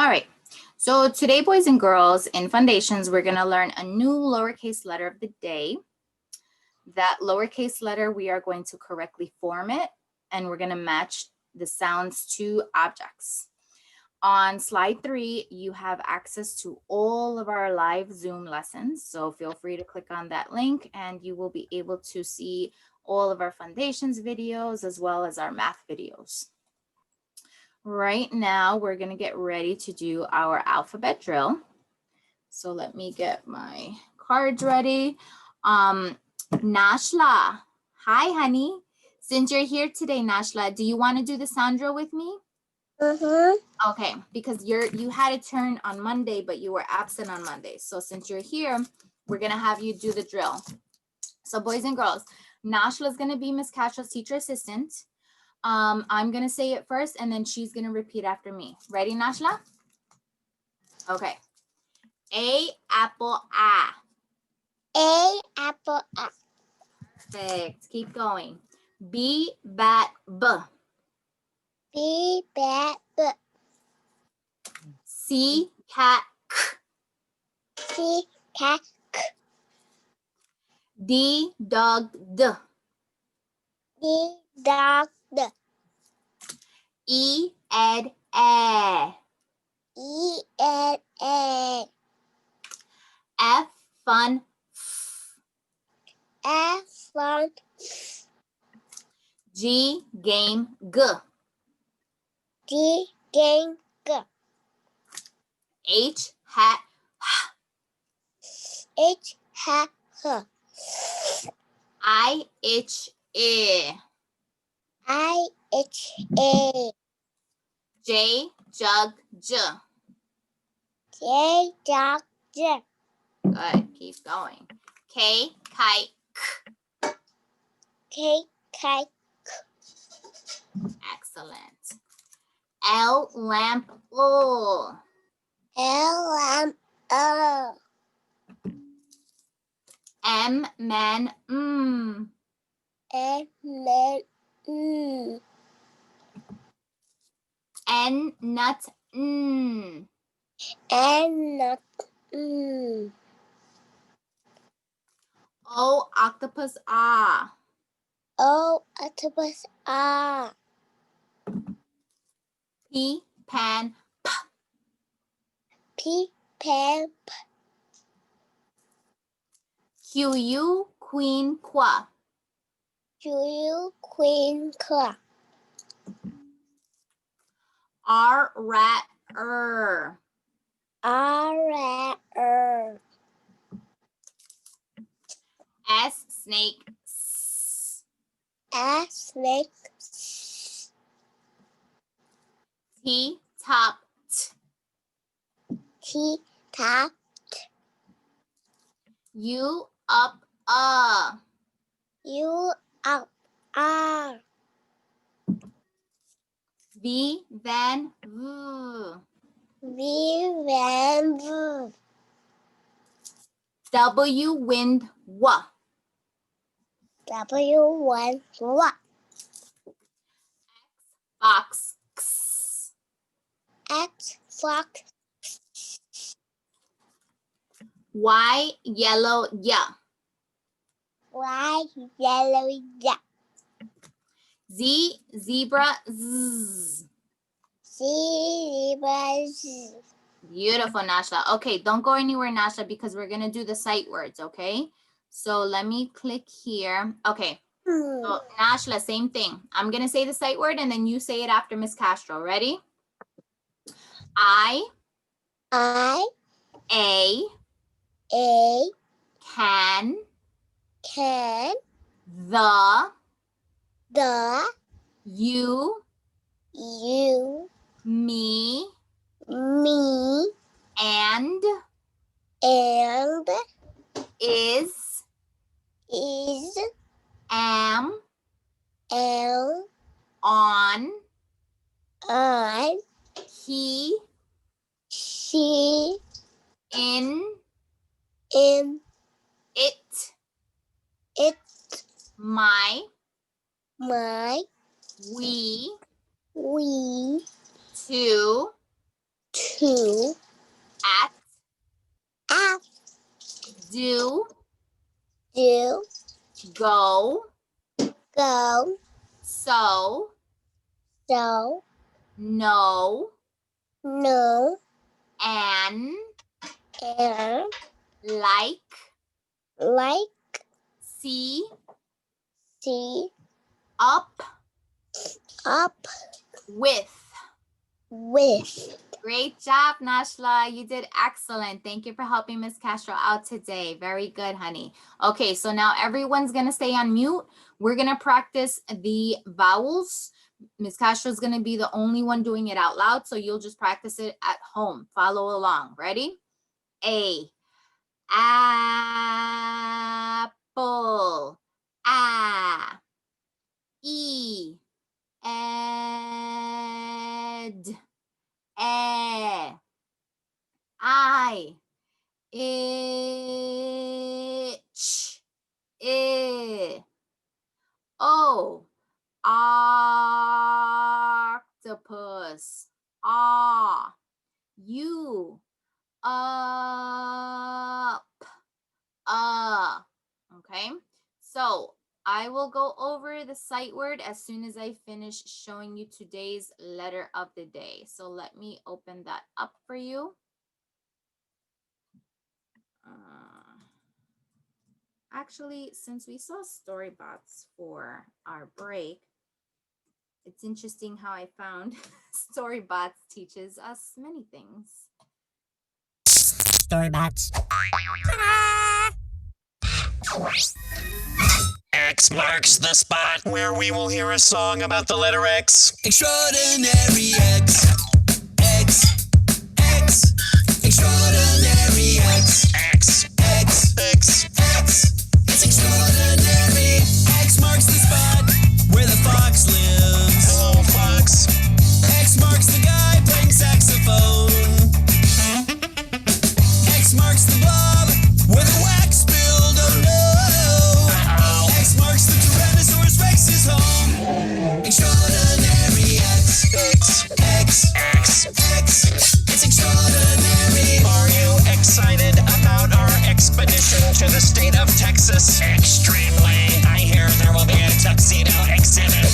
All right. So today, boys and girls, in Fundations, we're going to learn a new lowercase letter of the day. That lowercase letter, we are going to correctly form it, and we're going to match the sounds to objects. On slide 3, you have access to all of our live Zoom lessons. So feel free to click on that link and you will be able to see all of our Fundations videos as well as our math videos. Right now, we're going to get ready to do our alphabet drill. So let me get my cards ready. Nashla, hi, honey. Since you're here today, Nashla, do you want to do the sound drill with me? Okay, because you had a turn on Monday, but you were absent on Monday. So since you're here, we're going to have you do the drill. So boys and girls, Nashla is going to be Miss Castro's teacher assistant. I'm going to say it first, and then she's going to repeat after me. Ready, Nashla? Okay. A, apple, A. A, apple, A. Perfect. Keep going. B, bat, B. B, bat, B. C, cat, K. C, cat, K. D, dog, D. D, dog, D. E, ed, E. E, N, A. F, fun, F. F, fun, G, game, G. G, game, G. H, hat, H, hat, H. I, itch, I. I, H, A. J, jug, J. J, dog, J. Good. Keep going. K, kite, K, kite, excellent. L, lamp, O. L, M, O. M, man, M, N, N, nut, N. N, not, N. O, octopus, ah. O, octopus, R. P, pan, P, pen, P. Q, U, queen, qua. Q, queen, Q. R, rat, R. R, S, snake, S. S, snake, T, top, T. T, top, U, up, U, up, R. V, van, V. V, van, V. W, wind, W. W, one, what? Fox, X. X, fox, Y, yellow, yeah. Y, yellow, yeah. Z, zebra, Z. Zebra, Z. Beautiful, Nasha. Okay, don't go anywhere, Nasha, because we're going to do the sight words, okay? So let me click here. Okay, so Nashla, same thing. I'm going to say the sight word and then you say it after Miss Castro. Ready? I, A, can, the, you, you, me, me, and, is, am, on, he, she, in, it, my, my, we, we, to, to, at, at, do, do, go, go, so, so, no, no, and, and, like, like, see, see, up, up, with. with. Great job, Nashla. You did excellent. Thank you for helping Miss Castro out today. Very good, honey. Okay, so now everyone's going to stay on mute. We're going to practice the vowels. Miss Castro is going to be the only one doing it out loud, so you'll just practice it at home. Follow along. Ready? A. Apple. A. E. Ed. E. I. Itch. I. O. Octopus. Ah. U. Up. Okay. So I will go over the sight word as soon as I finish showing you today's letter of the day. So let me open that up for you. Actually, since we saw Storybots for our break, it's interesting how I found Storybots teaches us many things. Storybots. X marks the spot where we will hear a song about the letter X. Extraordinary X. X. X. Extraordinary X. X. X. X. X. It's extraordinary. X marks the spot where the fox lives. Hello, fox. X marks the guy playing saxophone. X marks the blob where the wax spilled. Oh no. X marks the Tyrannosaurus Rex's home. Extraordinary X. X. X. X. X. It's extraordinary. Are you excited about our expedition to the state of Texas? Extremely. I hear there will be a tuxedo exhibit.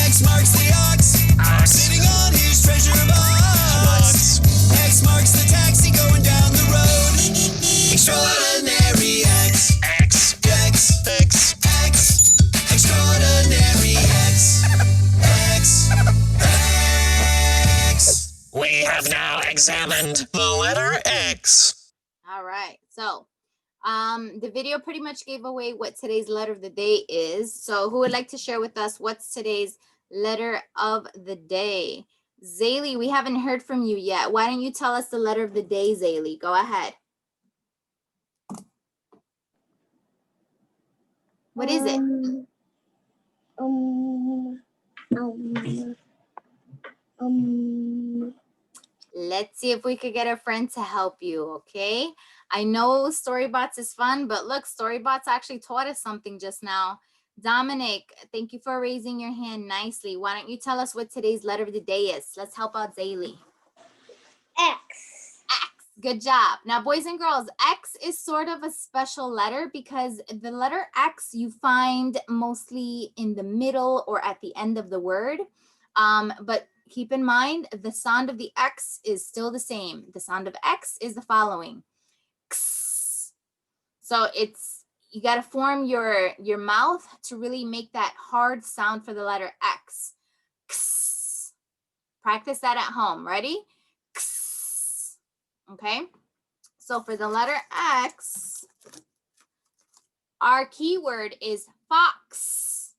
X marks the ox. Sitting on his treasure box. X marks the taxi going down the road. Extraordinary X. X. X. X. X. Extraordinary X. X. X. We have now examined the letter X. All right. So the video pretty much gave away what today's letter of the day is. So who would like to share with us what's today's letter of the day? Zaylee, we haven't heard from you yet. Why don't you tell us the letter of the day, Zaylee? Go ahead. What is it? Let's see if we could get a friend to help you, okay? I know Storybots is fun, but look, Storybots actually taught us something just now. Dominic, thank you for raising your hand nicely. Why don't you tell us what today's letter of the day is? Let's help out Zaylee. X. X. Good job. Now, boys and girls, X is sort of a special letter because the letter X you find mostly in the middle or at the end of the word. But keep in mind, the sound of the X is still the same. The sound of X is the following. X. So you got to form your mouth to really make that hard sound for the letter X. X. Practice that at home. Ready? X. Okay. So for the letter X, our keyword is fox.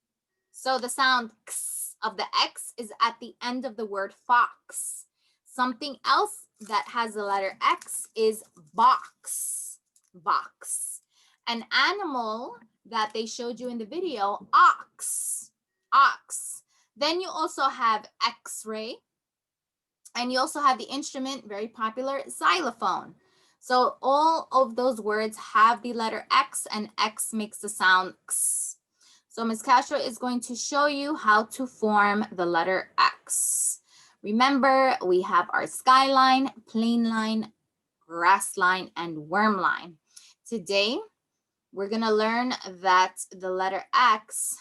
So the sound X of the X is at the end of the word fox. Something else that has the letter X is box. Box. An animal that they showed you in the video, ox. Ox. Then you also have X-ray. And you also have the instrument, very popular, xylophone. So all of those words have the letter X, and X makes the sound X. So Ms. Castro is going to show you how to form the letter X. Remember, we have our skyline, plain line, grass line, and worm line. Today, we're gonna learn that the letter X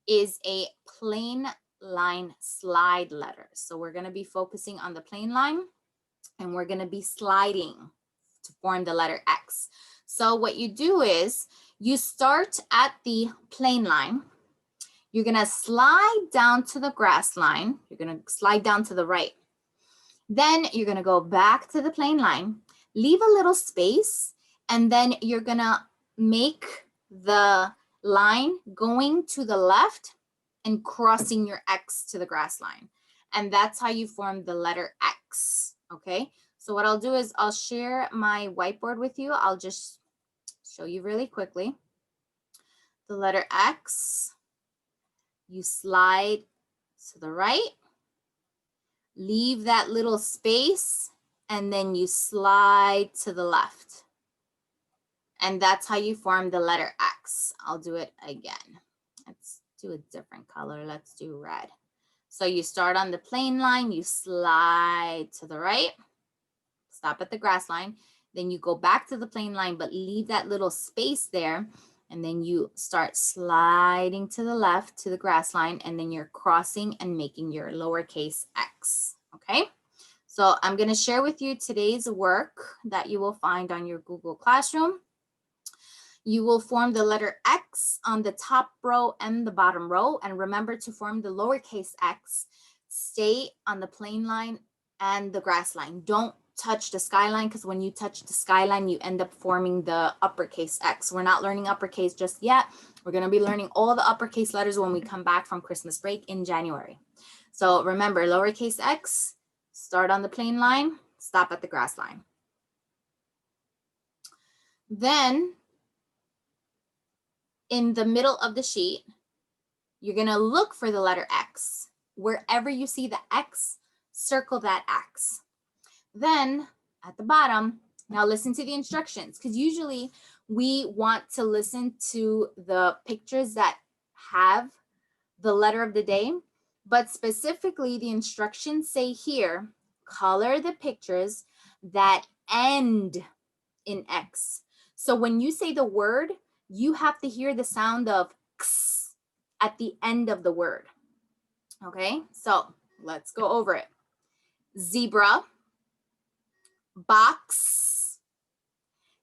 is a plain line slide letter. So we're gonna be focusing on the plain line and we're gonna be sliding to form the letter X. So what you do is you start at the plain line. You're gonna slide down to the grass line. You're gonna slide down to the right. Then you're gonna go back to the plain line, leave a little space, and then you're gonna make the line going to the left and crossing your X to the grass line. And that's how you form the letter X, okay? So what I'll do is I'll share my whiteboard with you. I'll just show you really quickly. The letter X, you slide to the right, leave that little space, and then you slide to the left. And that's how you form the letter X. I'll do it again. Let's do a different color. Let's do red. So you start on the plain line, you slide to the right, stop at the grass line, then you go back to the plain line, but leave that little space there. And then you start sliding to the left to the grass line, and then you're crossing and making your lowercase x, okay? So I'm gonna share with you today's work that you will find on your Google Classroom. You will form the letter X on the top row and the bottom row. And remember to form the lowercase x, stay on the plain line and the grass line. Don't touch the skyline, because when you touch the skyline, you end up forming the uppercase X. We're not learning uppercase just yet. We're going to be learning all the uppercase letters when we come back from Christmas break in January. So remember, lowercase x, start on the plain line, stop at the grass line. Then in the middle of the sheet, you're going to look for the letter X. Wherever you see the X, circle that X. Then at the bottom, now listen to the instructions, because usually we want to listen to the pictures that have the letter of the day, but specifically the instructions say here, color the pictures that end in X. So when you say the word, you have to hear the sound of X at the end of the word. Okay, so let's go over it. Zebra, box,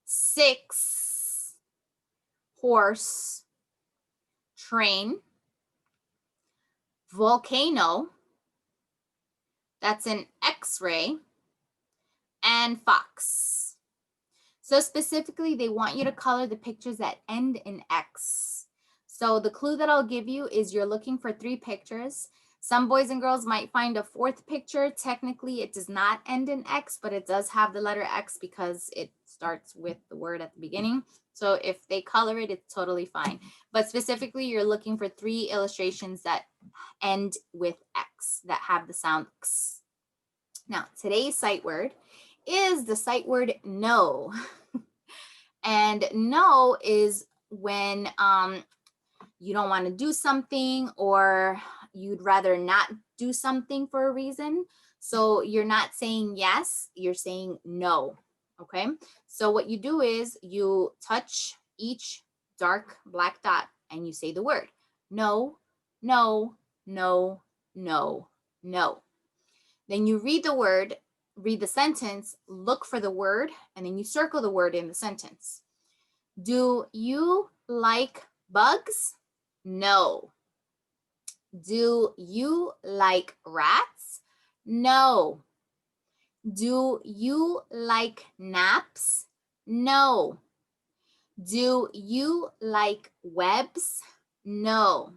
6, horse, train, volcano, that's an X-ray, and fox. So specifically, they want you to color the pictures that end in X. So the clue that I'll give you is you're looking for 3 pictures. Some boys and girls might find a 4th picture. Technically, it does not end in X, but it does have the letter X because it starts with the word at the beginning. So if they color it, it's totally fine. But specifically, you're looking for 3 illustrations that end with X, that have the sound X. Now, today's sight word is the sight word no. And no is when you don't want to do something, or you'd rather not do something for a reason. So you're not saying yes, you're saying no, okay? So what you do is you touch each dark black dot and you say the word no, no, no, no, no. Then you read the word, read the sentence, look for the word, and then you circle the word in the sentence. Do you like bugs? No. Do you like rats? No. Do you like naps? No. Do you like webs? No.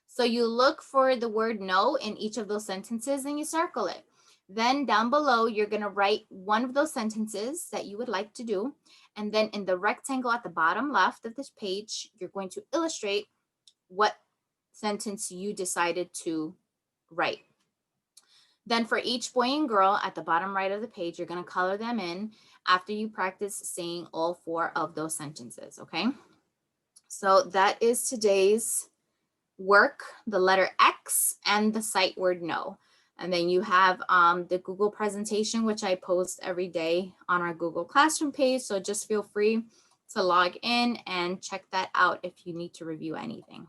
So you look for the word no in each of those sentences and you circle it. Then down below, you're going to write one of those sentences that you would like to do. And then in the rectangle at the bottom left of this page, you're going to illustrate what sentence you decided to write. Then for each boy and girl at the bottom right of the page, you're going to color them in after you practice saying all 4 of those sentences, okay? So that is today's work, the letter X and the sight word no. And then you have the Google presentation, which I post every day on our Google Classroom page. So just feel free to log in and check that out if you need to review anything.